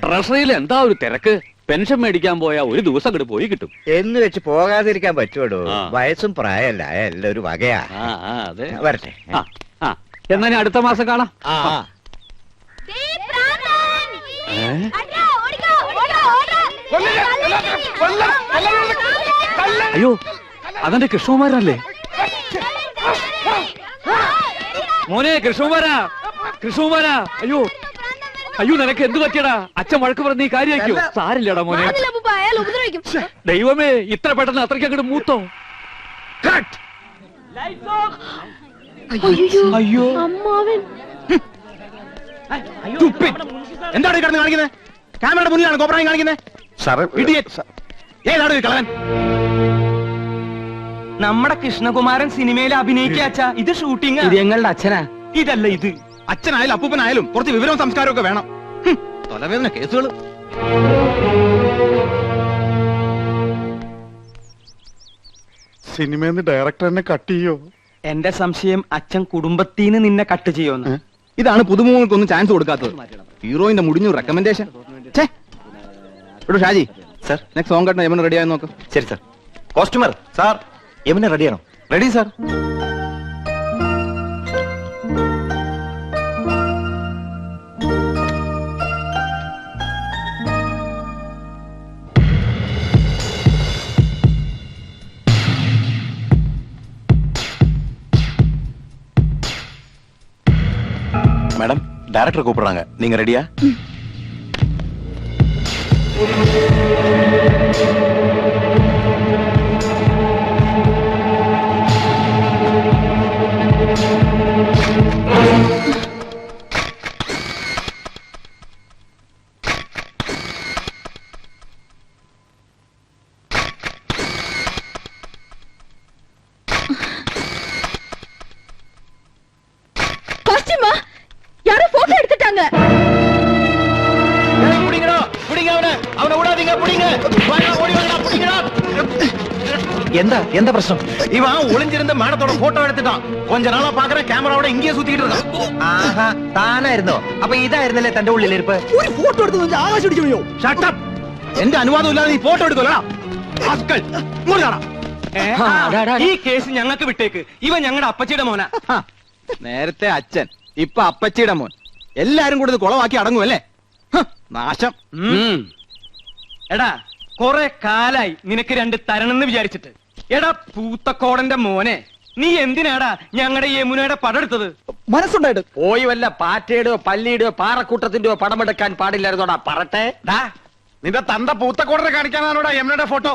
ട്രഷറിയിൽ എന്താ ഒരു തിരക്ക്. പെൻഷൻ മേടിക്കാൻ പോയാ ഒരു ദിവസം അങ്ങോട്ട് പോയി കിട്ടും. എന്ന് വെച്ച് പോകാതിരിക്കാൻ പറ്റുമോ? വയസ്സും പ്രായമല്ല, എല്ലാം ഒരു വകയാ. അതെ, വരട്ടെ. എന്നാ ഞാൻ അടുത്ത മാസം കാണാം. അയ്യോ, അതെന്റെ കൃഷ്ണകുമാരല്ലേ? മോനെ കൃഷ്ണകുമാരാ, കൃഷ്ണകുമാരാ. അയ്യോ അയ്യോ, നിനക്ക് എന്ത് പറ്റിയടാ? അച്ഛൻ വഴക്ക് പറഞ്ഞ നീ കാര്യമാക്കോ? സാരില്ലടാ മോനെ. ദൈവമേ, ഇത്ര പെട്ടെന്ന് അത്രയ്ക്ക് അങ്ങോട്ട് മൂത്തോ? അയ്യോ, എന്താണ് കിടന്ന് കാണിക്കുന്നത്? ക്യാമറയുടെ മുന്നിലാണ് കോപ്രായം കാണിക്കുന്നത്. ഏതാണ് കളവൻ? നമ്മുടെ കൃഷ്ണകുമാരൻ സിനിമയിൽ അഭിനയിക്കാച്ചാ. ഇത് ഷൂട്ടിംഗ്. ഇത് ഞങ്ങളുടെ അച്ഛനാ. ഇതല്ല ഇത്. അച്ഛനായാലും അപ്പൂപ്പനായാലും കുറച്ച് വിവരവും സംസ്കാരവും ഒക്കെ വേണം. തലവേദന കേസുകൾ. സിനിമന്ന് ഡയറക്ടർ എന്നെ കട്ട് ചെയ്യോ? എന്റെ സംശയം അച്ഛൻ കുടുംബത്തിന് നിന്നെ കട്ട് ചെയ്യുമെന്ന്. ഇതാണ് പുതുമുഖങ്ങൾക്കൊന്നും ചാൻസ് കൊടുക്കാത്തത്. ഹീറോയിന്റെ മുടിഞ്ഞു recommendation. Shaji sir, next song കട്ടിന് യമന റെഡി ആയി നോക്ക്. ശരി സർ. കോസ്റ്റ്യൂമർ സാർ, യമന റെഡിയാണോ? Ready sir. மேடம், டைரக்டர் கூப்பிடுறாங்க. நீங்க ரெடியா? யாரோ போட்டோ எடுத்துட்டாங்க. எந்த பிரச்சனை? இவன் ஒளிஞ்சிருந்த மேடத்தோட போட்டோ எடுத்துட்டான். கொஞ்ச நாளா பாக்குற கேமராவோட இங்கேயே சுத்திட்டு இருக்கான். ആഹാ, താനായിരുന്നോ? അപ്പൊ ഇതായിരുന്നല്ലേ തന്റെ ഉള്ളിലിരിപ്പ്? ഒരു ഫോട്ടോ എടുത്ത് ആകാശം ഇടിച്ചു. Shut up! എന്റെ അനുവാദം ഇല്ലാതെ നീ ഫോട്ടോ എടുക്കലോ? ഈ കേസ് ഞങ്ങൾക്ക് വിട്ടേക്ക്. ഇവൻ ഞങ്ങളുടെ അപ്പച്ചിയുടെ മോനാ. നേരത്തെ അച്ഛൻ, ഇപ്പൊ അപ്പച്ചിയുടെ മോൻ. എല്ലാരും കൂടി ഇത് കുളവാക്കി അടങ്ങുമല്ലേ? നാശം. എടാ, കൊറേ കാലായി നിനക്ക് രണ്ട് തരണെന്ന് വിചാരിച്ചിട്ട്. എടാ പൂത്തക്കോടന്റെ മോനെ, നീ എന്തിനാടാ ഞങ്ങളുടെ യമുനയുടെ പടം എടുത്തത്? മനസ്സുണ്ടായിട്ട് പോയി വല്ല പാറ്റയുടെയോ പല്ലിയുടെയോ പാറക്കൂട്ടത്തിന്റെയോ പടമെടുക്കാൻ പാടില്ലായിരുന്നോടാ പറട്ടെ. നിന്റെ തന്ത പൂത്തക്കോടനെ കാണിക്കാനാണോടാ യമുനയുടെ ഫോട്ടോ?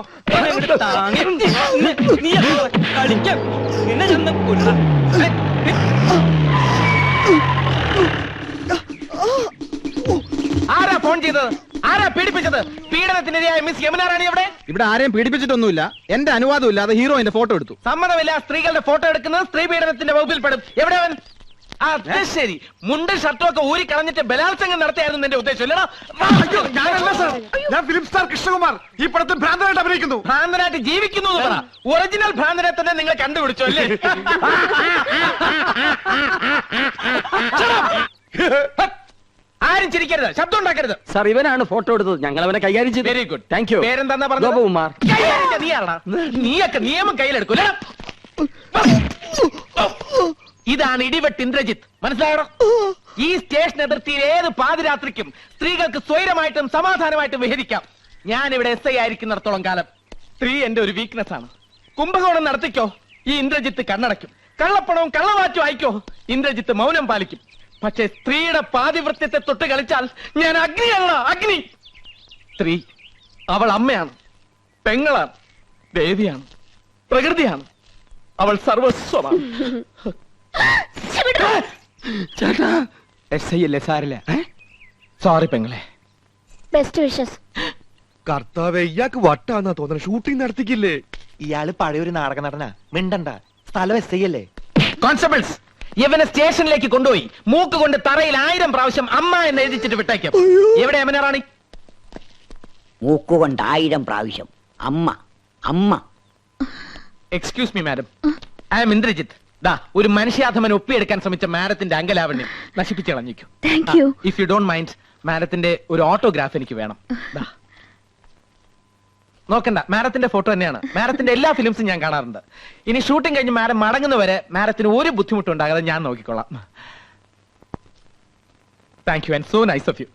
ആരാ ഫോൺ ചെയ്തത്? ആരാ പീഡിപ്പിച്ചത്? പീഡനത്തിനിരയായ മിസ് യമുന റാണി എവിടെ? ഇവിടെ ആരെയും പീഡിപ്പിച്ചിട്ടൊന്നുമില്ല. എന്റെ അനുവാദം ഇല്ലാതെ ഹീറോയിന്റെ ഫോട്ടോ എടുത്തു. സമ്മതമില്ല. സ്ത്രീകളുടെ ഫോട്ടോ എടുക്കുന്നത് സ്ത്രീ പീഡനത്തിന്റെ വകുപ്പിൽ പെടും. എവിടെ അവൻ? അത് ശരി, മുണ്ടും ഷർട്ടും ഒക്കെ ഊരി കളഞ്ഞിട്ട് ബലാത്സംഗം നടത്തിയായിരുന്നു നിന്റെ ഉദ്ദേശം അല്ലടാ? ഞാൻ ഫിലിം സ്റ്റാർ കൃഷ്ണകുമാർ ഈ പടത്തിൽ ഭ്രാന്തനായിട്ട് അഭിനയിക്കുന്നു. ഭ്രാന്തനായിട്ട് ജീവിക്കുന്നു എന്ന് പറ. ഒറിജിനൽ ഭ്രാന്തനെ തന്നെ നിങ്ങൾ കണ്ടുപിടിച്ചു അല്ലേ? ആരും ചിരിക്കരുത്, ശബ്ദം ഉണ്ടാക്കരുത്. സാർ, ഇവനാണ് ഫോട്ടോ എടുത്തത്. ഞങ്ങൾ അവനെ കൈകാര്യം ചെയ്തു. Very good, thank you. പേരെന്താ പറഞ്ഞത്? ഗോപകുമാർ. നീയാണോ? നീയൊക്കെ നിയമം കയ്യിലെടുക്കൂല. ഇതാണ് ഇടിവെട്ട് ഇന്ദ്രജിത്ത്, മനസ്സിലായോ? ഈ സ്റ്റേഷൻ അതിർത്തിയിൽ ഏത് പാതിരാത്രിക്കും സ്ത്രീകൾക്ക് സ്വൈരമായിട്ടും സമാധാനമായിട്ടും വിഹരിക്കാം. ഞാൻ ഇവിടെ SI ആയിരിക്കുന്നിടത്തോളം കാലം സ്ത്രീ എന്റെ ഒരു വീക്ക്നെസ് ആണ്. കുംഭകോണം നടത്തിക്കോ, ഈ ഇന്ദ്രജിത്ത് കണ്ണടയ്ക്കും. കള്ളപ്പണവും കള്ളവാറ്റും ആയിക്കോ, ഇന്ദ്രജിത്ത് മൗനം പാലിക്കും. പക്ഷെ സ്ത്രീയുടെ പാതിവൃത്യത്തെ തൊട്ട് കളിച്ചാൽ ഞാൻ അഗ്നിയല്ല, അഗ്നി. സ്ത്രീ അവൾ അമ്മയാണ്, പെങ്ങളാണ്, ദേവിയാണ്, പ്രകൃതിയാണ്. അവൾ സർവസ്വമാണ്. ചേട്ടാ, SI അല്ലേ? സാരില്ല. സോറി പെങ്ങളെ. Best wishes. കർത്താവേ, ഇയാൾക്ക് വട്ടാന്നാ തോന്നണ. ഷൂട്ടിംഗ് നടത്തിക്കില്ലേ? ഇയാള് പഴയൊരു നാടക നടനാ. മിണ്ടണ്ട, സ്ഥലം SI അല്ലേ? കോൺസ്റ്റബിൾസ്, ഇവനെ സ്റ്റേഷനിലേക്ക് കൊണ്ടുപോയി മൂക്ക് കൊണ്ട് തറയിൽ 1000 പ്രാവശ്യം അമ്മ എന്ന് എഴുതിച്ചിട്ട് വിട്ടേക്കും. എവിടെ യമുന റാണി? മൂക്കുകൊണ്ട് 1000 പ്രാവശ്യം അമ്മ അമ്മ. Excuse me madam, I am Indrajith, ദാ ഒരു മനുഷ്യാധമൻ ഒപ്പിയെടുക്കാൻ ശ്രമിച്ച മാഡത്തിന്റെ അങ്കലാവണ്യം നശിപ്പിച്ചു കളഞ്ഞിരിക്കും. Thank you. If you don't mind മാഡത്തിന്റെ ഒരു ഓട്ടോഗ്രാഫ് എനിക്ക് വേണം. ദാ. നോക്കണ്ട, മാഡത്തിന്റെ ഫോട്ടോ തന്നെയാണ്. മാഡത്തിന്റെ എല്ലാ ഫിലിംസും ഞാൻ കാണാറുണ്ട്. ഇനി ഷൂട്ടിംഗ് കഴിഞ്ഞ് മാഡം മടങ്ങുന്നവരെ മാഡത്തിന് ഒരു ബുദ്ധിമുട്ടും ഉണ്ടാകാതെ ഞാൻ നോക്കിക്കൊള്ളാം. Thank you and so nice of you.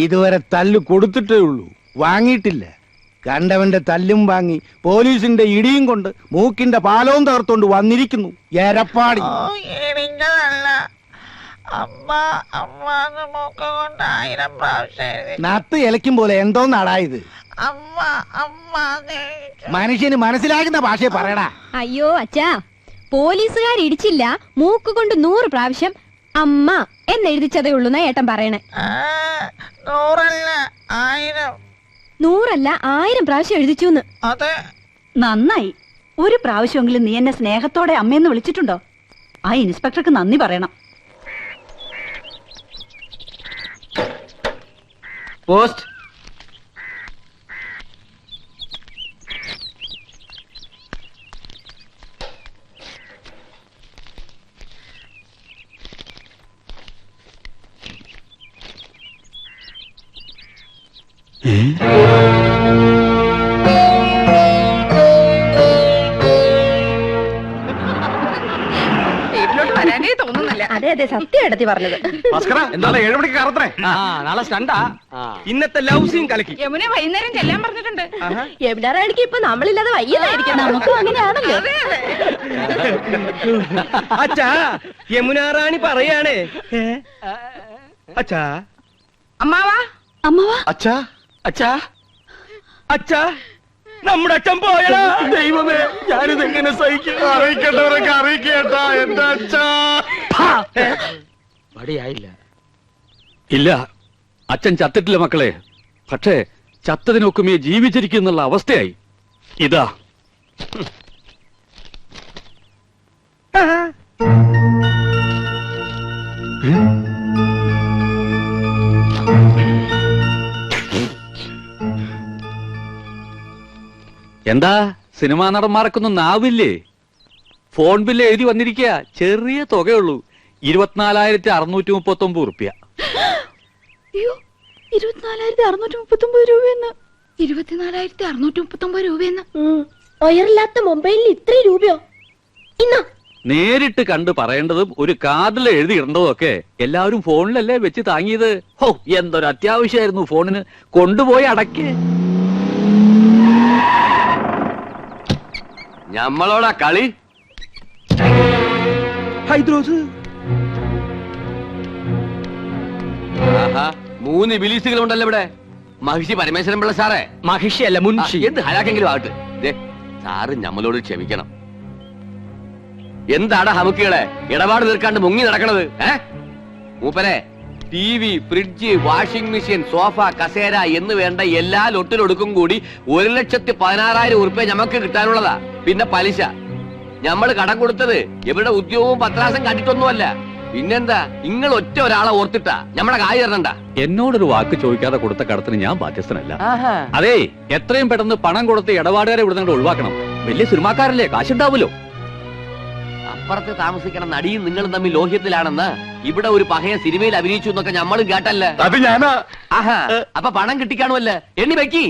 ഇതുവരെ തല്ല് കൊടുത്തിട്ടേ ഉള്ളൂ, വാങ്ങിയിട്ടില്ല. കണ്ടവന്റെ തല്ലും വാങ്ങി പോലീസിന്റെ ഇടിയും കൊണ്ട് മൂക്കിന്റെ പാലവും തകർത്തോണ്ട് വന്നിരിക്കുന്നു എരപ്പാടി. നത്ത് ഇലയ്ക്കും പോലെ എന്തോ നടായത്. മനുഷ്യന് മനസ്സിലാകുന്ന ഭാഷയെ പറയടാ. അയ്യോ അച്ഛാ, പോലീസുകാർ ഇടിച്ചില്ല, മൂക്ക് കൊണ്ട് 100 പ്രാവശ്യം അമ്മ എന്നെഴുതിച്ചതേ ഉള്ളൂ എന്നാ ഏട്ടൻ പറയണേ. 100 അല്ല 1000 പ്രാവശ്യം എഴുതിച്ചു. നന്നായി. ഒരു പ്രാവശ്യമെങ്കിലും നീ എന്നെ സ്നേഹത്തോടെ അമ്മയെന്ന് വിളിച്ചിട്ടുണ്ടോ? ആ ഇൻസ്പെക്ടർക്ക് നന്ദി പറയണം. പോസ്റ്റ്. വീട്ടിലോട്ട് വരാനേ തോന്നുന്നില്ല. അതെ അതെ, സത്യം എടുത്തി പറഞ്ഞത്. ഭാസ്കര എന്താണ് 7 മണിക്ക് കറത്രേ? നാളെ സ്റ്റണ്ടാ. ഇന്നത്തെ ലവ് സീൻ കലക്കി. യമുനെ വൈകുന്നേരം ചെല്ലാൻ പറഞ്ഞിട്ടുണ്ട്. എവിടാറാണെങ്കിൽ ഇപ്പൊ നമ്മളില്ലാതെ വയ്യതായിരിക്കും. നമുക്കും അങ്ങനെയാണല്ലോ. അച്ഛാ, യമുനാറാണി പറയാണേ. അച്ഛാ, അമ്മാവാ, അമ്മവാ, അച്ഛാ, അച്ഛാ, അച്ഛാ, നമ്മുടെ അച്ഛൻ പോയടാ. ദൈവമേ, ഞാനിതെങ്ങനെ സഹിക്കും? അറിയിക്കേണ്ടവരൊക്കെ അറിയിക്കേട്ടാ എന്റെ അച്ഛാ. മടിയായില്ല. ഇല്ല, അച്ഛൻ ചത്തിട്ടില്ല മക്കളെ. പക്ഷേ ചത്തതിനൊക്കുമേ ജീവിച്ചിരിക്കുന്നുള്ള അവസ്ഥയായി. ഇതാ എന്താ സിനിമാ നടന്മാർക്കൊന്നും നാവില്ലേ? ഫോൺ ബില്ല് എഴുതി വന്നിരിക്കുക. ചെറിയ തുകയുള്ളൂ, 24,639 ഉറുപ്പ്യ. അയ്യോ, 24,639 രൂപയെന്ന്. 24,639 രൂപയെന്ന്. ഒയറില്ലാത്ത മൊബൈലിൽ ഇത്രയും രൂപയോ? ഇന്നാ നേരിട്ട് കണ്ട് പറയേണ്ടതും ഒരു കാർഡിൽ എഴുതി ഇടേണ്ടതും ഒക്കെ എല്ലാവരും ഫോണിലല്ലേ വെച്ച് താങ്ങിയത്. ഹോ, എന്തൊരു അത്യാവശ്യമായിരുന്നു ഫോണിന്. കൊണ്ടുപോയി അടക്കേ. ഞമ്മളോടാ കളി. ഹൈദ്രോസ് 3 ബിലീസുകളുണ്ടല്ലോ ഇവിടെ. മഹിഷി പരമേശ്വരൻ പിള്ള സാറേ. മഹിഷി അല്ല, മുൻഷി. എന്ത് ഹലാക്കെങ്കിലും ആകട്ടെ. സാറ് ഞമ്മളോട് ക്ഷമിക്കണം. എന്താടാ ഹമുക്കികളെ ഇടപാട് തീർക്കാണ്ട് മുങ്ങി നടക്കണത്? മൂപ്പരെ TV, fridge, washing machine, sofa, കസേര എന്ന് വേണ്ട എല്ലാ ലൊട്ടിലൊടുക്കും കൂടി 1,16,000 ഉറുപ്പ്യ ഞമ്മക്ക് കിട്ടാനുള്ളതാ. പിന്നെ പലിശ. ഞമ്മള് കടം കൊടുത്തത് ഇവരുടെ ഉദ്യോഗവും പത്രാസം കണ്ടിട്ടൊന്നുമല്ല. പിന്നെന്താ, നിങ്ങൾ ഒറ്റ ഒരാളെ ഓർത്തിട്ടാ ഞമ്മടെ കായ് തരണണ്ട. എന്നോടൊരു വാക്ക് ചോദിക്കാതെ കൊടുത്ത കടത്തിന് ഞാൻ ബാധ്യസ്ഥനല്ല. അതെ, എത്രയും പെട്ടെന്ന് പണം കൊടുത്ത് ഇടപാടുകാരെ ഇവിടെ ഒഴിവാക്കണം. വലിയ സിനിമാക്കാരല്ലേ, കാശുണ്ടാവുമല്ലോ. അപ്പുറത്ത് താമസിക്കണ നടിയും നിങ്ങളും തമ്മിൽ ലോഹ്യത്തിലാണെന്ന് ഇവിടെ ഒരു പഹയ സിനിമയിൽ അഭിനയിച്ചു എന്നൊക്കെ ഞമ്മളും കേട്ടല്ലേ. അത് ഞാനാ. ആഹാ, അപ്പൊ പണം കിട്ടിക്കാണുമല്ലേ? എണ്ണി വെക്കി.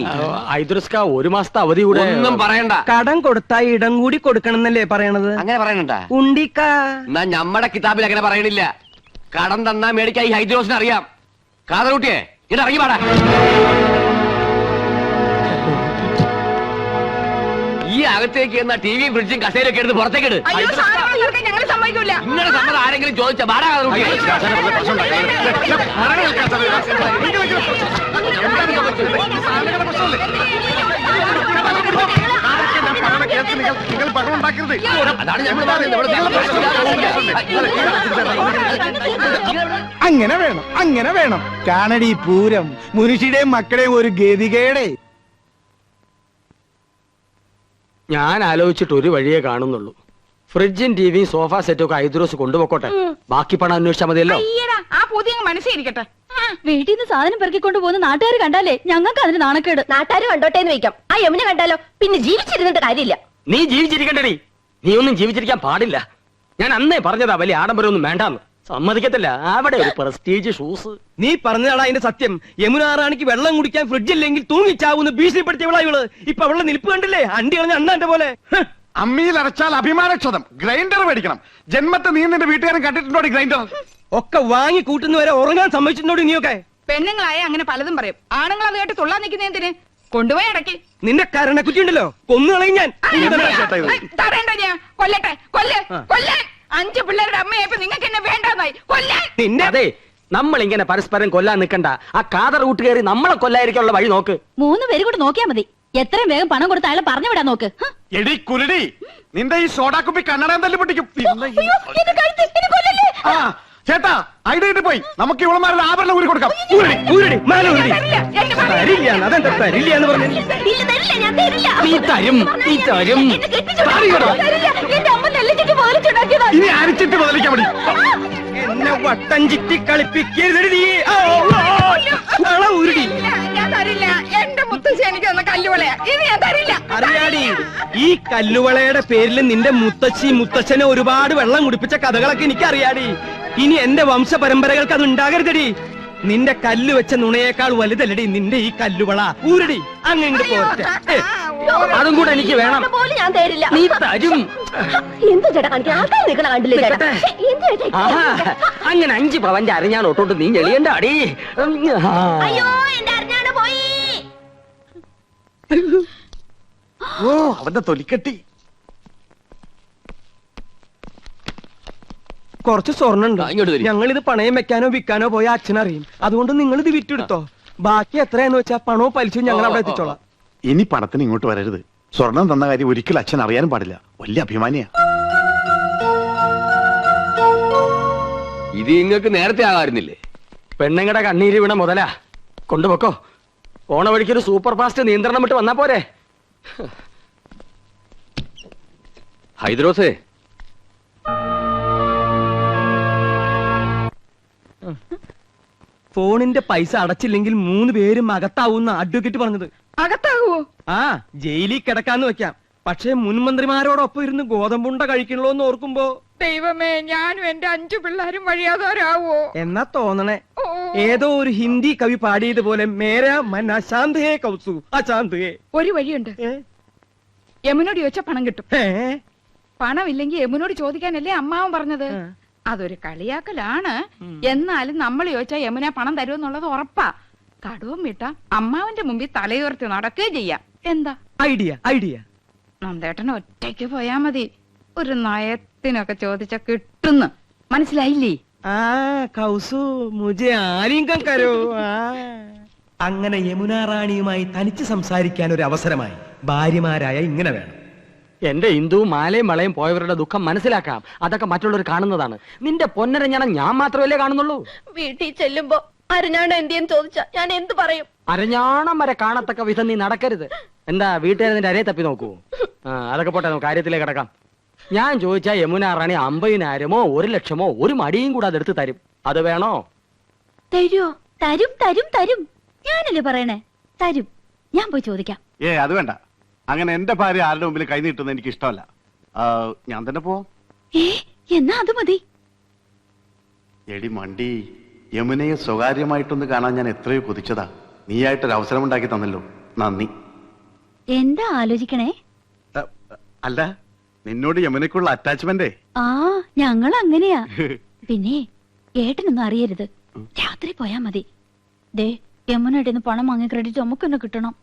ഐദ്രസ്ക 1 മാസത്തെ അവധി കൂടെ. ഒന്നും പറയണ്ട. കടം കൊടുത്താ ഇടം കൂടി കൊടുക്കണമെന്നല്ലേ പറയണത്? അങ്ങനെ പറയണണ്ട. ഉണ്ടിക്ക എന്നാ ഞമ്മടെ കിതാബിൽ അങ്ങനെ പറയണില്ല. കടം തന്നാ മേടിക്കാ ഈ ഹൈദ്രോസിന് അറിയാം. കാതറൂട്ടിയെ ഇത് ഇറങ്ങി പാടാ. ഈ അകത്തേക്ക് എന്നാ ടിവിയും ഫ്രിഡ്ജും കസേരയൊക്കെ എടുത്ത് പുറത്തേക്ക് ഇട്. ഞങ്ങൾ സമ്മതിക്കൂല. നിങ്ങളുടെ സമ്മതം ആരെങ്കിലും ചോദിച്ച ബാടാ കാതറൂട്ടിയെ. നിങ്ങൾ ബഹളം ഉണ്ടാക്കരുത്. അതാണ് ഞമ്മൾ പറയുന്നത്. അങ്ങനെ വേണം, അങ്ങനെ വേണം. കാണടി പൂരം, മുനുഷിയുടെയും മക്കളെയും ഒരു ഗതികേടെ. ഞാൻ ആലോചിച്ചിട്ട് ഒരു വഴിയേ കാണുന്നുള്ളൂ. ഫ്രിഡ്ജും ടിവിയും സോഫ സെറ്റും ഒക്കെ ഐദ്രോസ് കൊണ്ടുപോക്കോട്ടെ. ബാക്കി പണം അന്വേഷിച്ചാൽ മതിയല്ലോ. ആ പുതിയ മനസ്സിരിക്കട്ടെ. വീട്ടിൽ നിന്ന് സാധനം പെറുക്കിക്കൊണ്ട് പോകുന്ന നാട്ടുകാർ കണ്ടാലേ ഞങ്ങൾക്ക് അതിന് നാണക്കേട്. നാട്ടുകാർ കണ്ടോട്ടേന്ന് വെക്കാം. ആ യമുന കണ്ടാലോ പിന്നെ ജീവിച്ചിരുന്നിട്ട് കാര്യമില്ല. നീ ജീവിച്ചിരിക്കണ്ടടി. നീ ഒന്നും ജീവിച്ചിരിക്കാൻ പാടില്ല. ഞാൻ അന്നേ പറഞ്ഞതാ വലിയ ആഡംബരമൊന്നും വേണ്ടാന്ന്. സമ്മതിക്കത്തില്ല. അവിടെ ഒരു പ്രസ്റ്റീജ് ഷൂസ്. നീ പറഞ്ഞതാണ് അതിന്റെ സത്യം. യമുന റാണിക്ക് വെള്ളം കുടിക്കാൻ ഫ്രിഡ്ജില്ലെങ്കിൽ തൂങ്ങിച്ചാവുന്ന ഭീഷണിപ്പെടുത്തിയവളാ ഇവള്. ഇപ്പൊ അവളുടെ നിൽപ്പ് കണ്ടില്ലേ? അണ്ടി കളഞ്ഞ അണ്ണാന്റെ പോലെ. അമ്മിയിൽ അരച്ചാൽ അഭിമാനക്ഷതം. ഗ്രൈൻഡർ മേടിക്കണം. ജന്മത്തെ നീ നിന്റെ വീട്ടുകാരൻ കണ്ടിട്ടുണ്ടോ ഗ്രൈൻഡർ? ഒക്കെ വാങ്ങി കൂട്ടുന്നവരെ ഉറങ്ങാൻ സമ്മതിച്ചിട്ടുണ്ടോ നീയൊക്കെ? പെണ്ണുങ്ങളായ അങ്ങനെ പലതും പറയും. ആണുങ്ങൾ അത് കേട്ട് തുള്ളാൻ നിൽക്കുന്ന എന്തിന്? കൊണ്ടുപോയി അടക്കി. നിന്റെ കരണക്കുറ്റി ഉണ്ടല്ലോ, കൊന്നുകളയും ഞാൻ. തടയണ്ട ഞാൻ. കൊല്ലട്ടെ, കൊല്ലാൻ. 5 പിള്ളേരുടെ അമ്മയായപ്പോ നിങ്ങൾക്ക് എന്നെ വേണ്ടാന്നായി. കൊല്ലാൻ. നിന്നെ അതെ, നമ്മൾ ഇങ്ങനെ പരസ്പരം കൊല്ലാൻ നിൽക്കണ്ട. ആ കാതർ കൂട്ട് കയറി നമ്മളെ കൊല്ലായിരിക്കാനുള്ള വഴി നോക്ക്. 3 പേര് കൂടെ നോക്കിയാ മതി. എത്രയും വേഗം പണം കൊടുത്ത് അയാളെ പറഞ്ഞു വിടാൻ നോക്ക്. എടി കുരുടി, നിന്റെ ഈ സോഡാ കുപ്പി കണ്ണടം തല്ലി പൊട്ടിക്കും. ആ ചേട്ടാ, ഐഡിയ പോയി. നമുക്ക് ഇവളമാരുടെ ആഭരണം ഊരി കൊടുക്കാം. അതെന്താ തരില്ല പറഞ്ഞു? നീ തരും. ഇനി അരിച്ചിട്ട് മുതലിക്കാൻ മതി. എന്നെ വട്ടം ചുറ്റി കളിപ്പിക്കരുത്. ഞാൻ തരില്ല. എന്റെ മുത്തശ്ശി എനിക്ക് തന്ന കല്ലുവളയാ. ഇത് ഞാൻ തരില്ല. അറിയാടി, ഈ കല്ലുവളയുടെ പേരിൽ നിന്റെ മുത്തച്ഛനെ ഒരുപാട് വെള്ളം കുടിപ്പിച്ച കഥകളൊക്കെ എനിക്കറിയാടി. ഇനി എന്റെ വംശപരമ്പരകൾക്ക് അത് ഉണ്ടാകരുതടി. നിന്റെ കല്ല് വെച്ച നുണയേക്കാൾ വലുതല്ലടി നിന്റെ ഈ കല്ലുവള. ഊരടി അങ്ങനെ പോരട്ടെ. അതും കൂടെ എനിക്ക് വേണം. ഞാൻ തരില്ല. നീ തരും. എന്ത് ചേട്ടാ കാണിക്കാൻ? ആൾക്കാർ നിൽക്കണ കണ്ടില്ലേ ചേട്ടാ? ആഹാ, അങ്ങനെ 5 പവന്റെ അരഞ്ഞാണ് ഒട്ടോട്ട് നീ ഞെളിയണ്ട അടി. അയ്യോ, എന്റെ അറിഞ്ഞാണ് പോയി. ഓ, അവന്റെ തൊലിക്കെട്ടി. കുറച്ച് സ്വർണ്ണുണ്ട്. ഇങ്ങോട്ട് തരി. ഞങ്ങൾ ഇത് പണയം വെക്കാനോ വിൽക്കാനോ പോയ അച്ഛനറിയും. അതുകൊണ്ട് നിങ്ങൾ ഇത് വിറ്റെടുത്തോ. ബാക്കി എത്രയാന്ന് വെച്ചാ പണവും പലിശയും ഞങ്ങൾ അവിടെ എത്തിച്ചോളാം. ഇനി പണത്തിന് ഇങ്ങോട്ട് വരരുത്. സ്വർണം തന്ന കാര്യം ഒരിക്കലും അച്ഛൻ അറിയാനും പാടില്ല. വലിയ അഭിമാനിയാ. ഇത് നിങ്ങൾക്ക് നേരത്തെ ആകാറുന്നില്ലേ? പെണ്ണുങ്ങളുടെ കണ്ണീര് വീണ മുതലാ. കൊണ്ടുപോക്കോ. പോണ വഴിക്കൊരു സൂപ്പർ ഫാസ്റ്റ് നിയന്ത്രണം വിട്ട് വന്നാ പോരെ. ഹൈദ്രോസേ, ഫോണിന്റെ പൈസ അടച്ചില്ലെങ്കിൽ 3 പേരും അകത്താവൂന്ന അഡ്വക്കേറ്റ് പറഞ്ഞത്. അകത്താകുവോ? ആ, ജയിലിൽ കിടക്കാന്ന് വെക്കാം. പക്ഷേ മുൻമന്ത്രിമാരോടൊപ്പം ഇരുന്ന് ഗോതമ്പുണ്ട കഴിക്കണല്ലോ എന്ന് ഓർക്കുമ്പോ ദൈവമേ, ഞാനും എന്റെ 5 പിള്ളേരും വഴിയാതോരാവോ എന്നാ തോന്നണേ. ഏതോ ഒരു ഹിന്ദി കവി പാടിയതുപോലെ മേരാ മൻ അശാന്ത് ഹേ കൗസു അശാന്ത് ഹേ. ഒരു വഴിയുണ്ട്. യമുനോട് ചോദിച്ചാ പണം കിട്ടും. പണമില്ലെങ്കിൽ യമുനോട് ചോദിക്കാനല്ലേ അമ്മാവൻ പറഞ്ഞത്. അതൊരു കളിയാക്കലാണ്. എന്നാലും നമ്മൾ ചോദിച്ചാൽ യമുന പണം തരുമെന്നുള്ളത് ഉറപ്പാ. കടവും വിട്ട അമ്മാവന്റെ മുമ്പിൽ തലയുയർത്തി നടക്കുകയും ചെയ്യാം. എന്താ ഐഡിയ? നന്ദേട്ടൻ ഒറ്റയ്ക്ക് പോയാ മതി. ഒരു നയത്തിനൊക്കെ ചോദിച്ച കിട്ടുന്നു. മനസ്സിലായില്ലേ? ആ കൗസു മുജെ ആലിംഗം കരോ. അങ്ങനെ യമുന റാണിയുമായി തനിച്ച് സംസാരിക്കാൻ ഒരു അവസരമായി. ഭാര്യമാരായ ഇങ്ങനെ വേണം. എന്റെ ഹിന്ദു മാലയും വളയും പോയവരുടെ ദുഃഖം മനസ്സിലാക്കാം. അതൊക്കെ മറ്റുള്ളവർ കാണുന്നതാണ്. നിന്റെ പൊന്നരഞ്ഞാണ് ഞാൻ മാത്രമല്ലേ കാണുന്നുള്ളൂ. വീട്ടിൽ ചെല്ലുമ്പോ അരഞ്ഞാണ് എന്തിയെന്ന് ചോദിച്ചാ ഞാൻ എന്ത് പറയും? അരഞ്ഞാണം വരെ കാണത്തക്ക വിധം നീ നടക്കരുത്. എന്താ വീട്ടുകാരെ നിന്റെ അരയെ തപ്പി നോക്കൂ? അതൊക്കെ പോട്ടെ, നമുക്ക് കാര്യത്തിലേക്ക് കിടക്കാം. ഞാൻ ചോദിച്ചാ യമുന റാണി 50,000-മോ 1,00,000-മോ ഒരു മടിയും കൂടെ അതെടുത്ത് തരും. അത് വേണോ? തരുമോ? തരും. ഞാനല്ലേ പറയണേ, തരും. ഞാൻ പോയി ചോദിക്കാം. അത് വേണ്ട. അങ്ങനെ എന്റെ ഭാര്യ ആരുടെ മുമ്പിൽ കൈ നീട്ടുന്നത് എനിക്ക് ഇഷ്ടമല്ല. ഞാൻ തന്നെ പോവാം. എന്നാ അത് മതി. എടി മണ്ടി, യമുനയെ സ്വകാര്യമായിട്ടൊന്ന് കാണാൻ ഞാൻ എത്രയോ കൊതിച്ചതാ. നീയായിട്ടൊരു അവസരം ഉണ്ടാക്കി തന്നല്ലോ, നന്ദി. എന്താ ആലോചിക്കണേ? അല്ല, നിന്നോട് യമുനയ്ക്കുള്ള അറ്റാച്ച്മെന്റ്. ആ, ഞങ്ങൾ അങ്ങനെയാ. പിന്നെ ഏട്ടനൊന്നും അറിയരുത്. രാത്രി പോയാ മതി. ദേ, യമുനയുടെ പണം വാങ്ങി ക്രെഡിറ്റ് നമുക്ക് തന്നെ കിട്ടണം.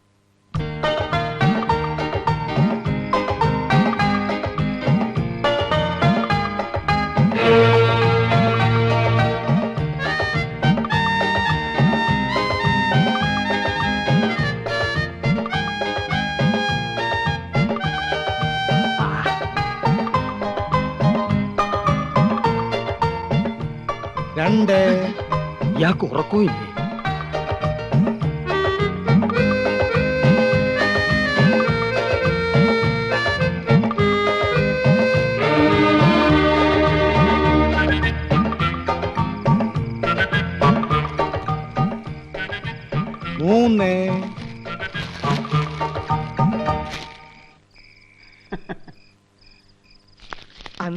ഇയാൾക്ക് ഉറക്കമില്ലേ?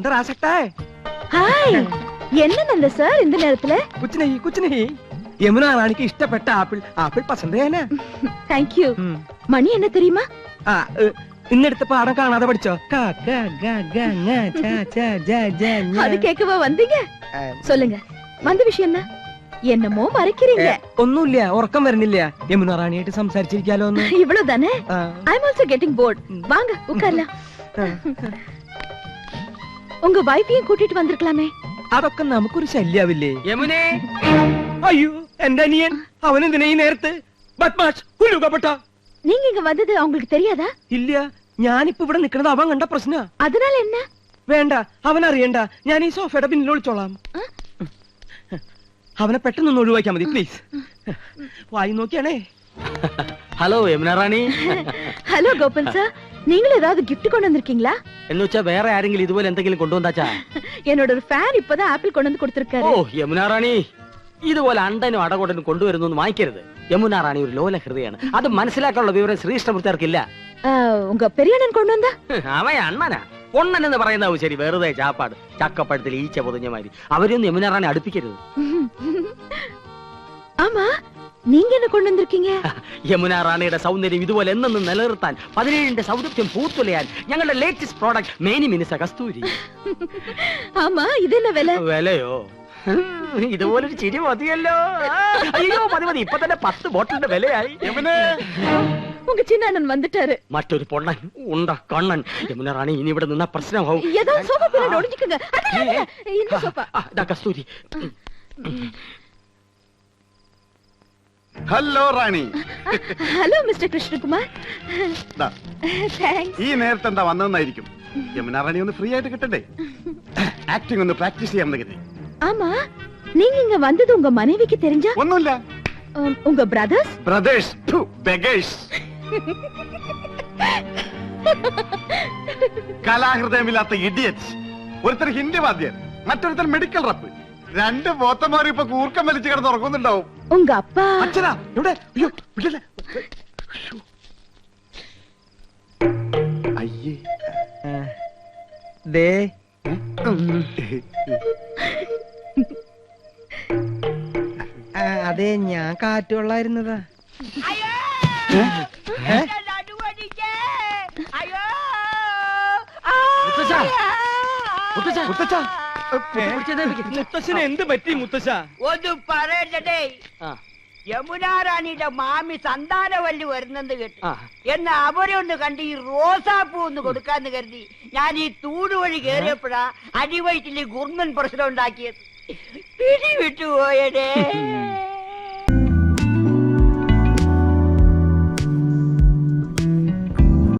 अंदर आ सकता है? ഹായ് എന്നല്ല സാർ இந்த நேரத்துல कुछ नहीं यमुना रानी की इष्टപ്പെട്ട ആപ്പിൾ ആപ്പിൾ പസന്ത് है ना? தேங்க் யூ மணி என்ன தெரியுமா? ഇന്നെടുത്ത പാഠം കാണാതെ പഠിച്ചോ? அது கேட்கவா வந்தீங்க? சொல்லுங்க வந்த விஷயம் என்ன? என்னமோ மறைக்கிறீங்க. ഒന്നുമില്ല, ഉറക്കം വരുന്നില്ല. യമുന റാണിയായിട്ട് സംസാരിച്ചിരിക്കാലോ ഒന്ന്. இவ்வளவுதானே? ஐ அம் ஆல்சோ கெட்டிங் போர்ட். வாங்க உட்காரலாம். உங்க வைஃபையும் கூட்டிட்டு வந்திருக்கலாமே. അതൊക്കെ നമുക്കൊരു ശല്യാവില്ലേ? യമുനേ, അയ്യോ എന്റെ അനിയൻ, അവനെന്തിനാ ഈ നേരത്ത്? ബദ്മാഷ്, ഹുലുകപ്പെട്ട. நீங்க இங்க வந்தது அவங்களுக்கு தெரியாதா? ഇല്ല, ഞാനിപ്പോ ഇവിടെ നിക്കണത് അവൻ കണ്ട പ്രശ്ന. அதனால என்ன? വേണ്ട, അവൻ അറിയണ്ട. ഞാൻ ഈ സോഫയുടെ പിന്നിൽ ഒളിച്ചോളാം. അവനെ പെട്ടെന്ന് ഒഴിവാക്കിയാ മതി പ്ലീസ്. വായി നോക്കിയാണേ. ഹലോ യമുന റാണി. ஹலோ கோபன் சார், நீங்களும் ஏதாவது gift கொண்டு வந்திருக்கீங்களா? എന്ന് വെച്ചാ വേറെ ആരെങ്കിലും ഇതുപോലെ എന്തെങ്കിലും കൊണ്ടുവന്നാച്ചാ? என்னோட ஒரு ஃபேன் இப்பதான் ஆப்பிள் கொண்டு வந்து கொடுத்திருக்காரு. ഓ യമുന റാണി, ഇതുപോലെ അണ്ടനും അടകൊണ്ടനും കൊണ്ടുവരുന്നു വാങ്ങിക്കരുത്. യമുന റാണി ഒരു ലോല ഹൃദയാണ്. അത് മനസ്സിലാക്കാനുള്ള വിവരം ശ്രീകൃഷ്ണമൂർത്തിയാർക്കില്ല. உங்க பெரிய அண்ணன் கொண்டு வந்தா? അവൻ അണ്ണനാ. പൊണ്ണൻ എന്ന് പറയുന്നതാവും ശരി, വെറുതെ ചാപ്പാട്. ചക്കപ്പഴത്തിൽ ഈച്ച പൊതിഞ്ഞ മാതിരി. അവരൊന്നും യമുന റാണി അടുപ്പിക്കരുത്. ஆமா, நீங்க என்ன கொண்டு வந்திருக்கீங்க? യമുന റാണിയുടെ സൗന്ദര്യം ഇതുപോലെ എന്നെന്നും നിലനിർത്താൻ, 17ന്റെ സൗന്ദര്യം പൂത്തുലയാൻ ഞങ്ങളുടെ ലേറ്റസ്റ്റ് പ്രോഡക്റ്റ് മേനി മിനിസ കസ്തൂരി. ஆமா, இது என்ன விலை? വിലയോ? ഇതുപോലൊരു ചിരി മതിയല്ലോ. അയ്യോ മതി, ഇപ്പൊ തന്നെ 10 ബോട്ടിലിന്റെ വിലയായി. உங்க சின்ன அண்ணன் வந்துட்டாரு. മറ്റൊരു പൊണ്ണൻ ഉണ്ട കണ്ണൻ. യമുന റാണി ഇനി ഇവിടെ നിന്ന പ്രശ്നമാവും. ஏதாவது சோஃபா பின்னாடி ஒளிஞ்சுக்கங்க. அதല്ല, இந்த sofa. Kasthuri. Hello Rani. Hello mister Krishnakumar. ദാ, താങ്ക്സ്. ഈ നേരത്തെ എന്താ വന്നതെന്നായിരിക്കും. യമുന റാണി ഒന്ന് ഫ്രീ ആയിട്ട് കിട്ടണ്ടേ? ആക്ടിംഗ് ഒന്ന് പ്രാക്ടീസ് ചെയ്യാമെന്ന് കരുതി. ஆமா, நீங்க இங்க வந்தது உங்க மனைவிக்கு தெரிஞ்சா? ഒന്നുമില്ല. உங்க பிரதர்ஸ்? Brothers, beggars. കലാഹൃദയമില്ലാത്ത ഇഡിയറ്റ്സ്. ഒരുത്തർ ഹിന്ദി വാദ്യൻ, മറ്റൊരുത്തർ മെഡിക്കൽ റപ്പ്. 2 പോത്തന്മാർ ഇപ്പൊ കൂർക്കം വലിച്ചു കിടന്ന് ഉറങ്ങുന്നുണ്ടാവും. உங்க அப்பா? അച്ഛനാ ഇവിടെ. അയ്യോ വിടല്ലേ. അയ്യേ. ദേ അതെ, ഞാൻ കാറ്റുകൊള്ളായിരുന്നതാ. മുത്തശ്ശന് എന്ത് പറ്റി മുത്തശ്ശ? ഒന്ന് പറയട്ടെ, യമുനാ റാണിയുടെ മാമി സന്താനവല്ലി വരുന്നെന്ന് കേട്ടു. എന്നാ അവരെ ഒന്ന് കണ്ട് ഈ റോസാപ്പൂ ഒന്ന് കൊടുക്കാന്ന് കരുതി ഞാൻ ഈ തൂട് വഴി കേറിയപ്പോഴാ അടിവയറ്റില് ഗുർമൻ പ്രശ്നം ഉണ്ടാക്കിയത്. പിടി വിട്ടുപോയടേ.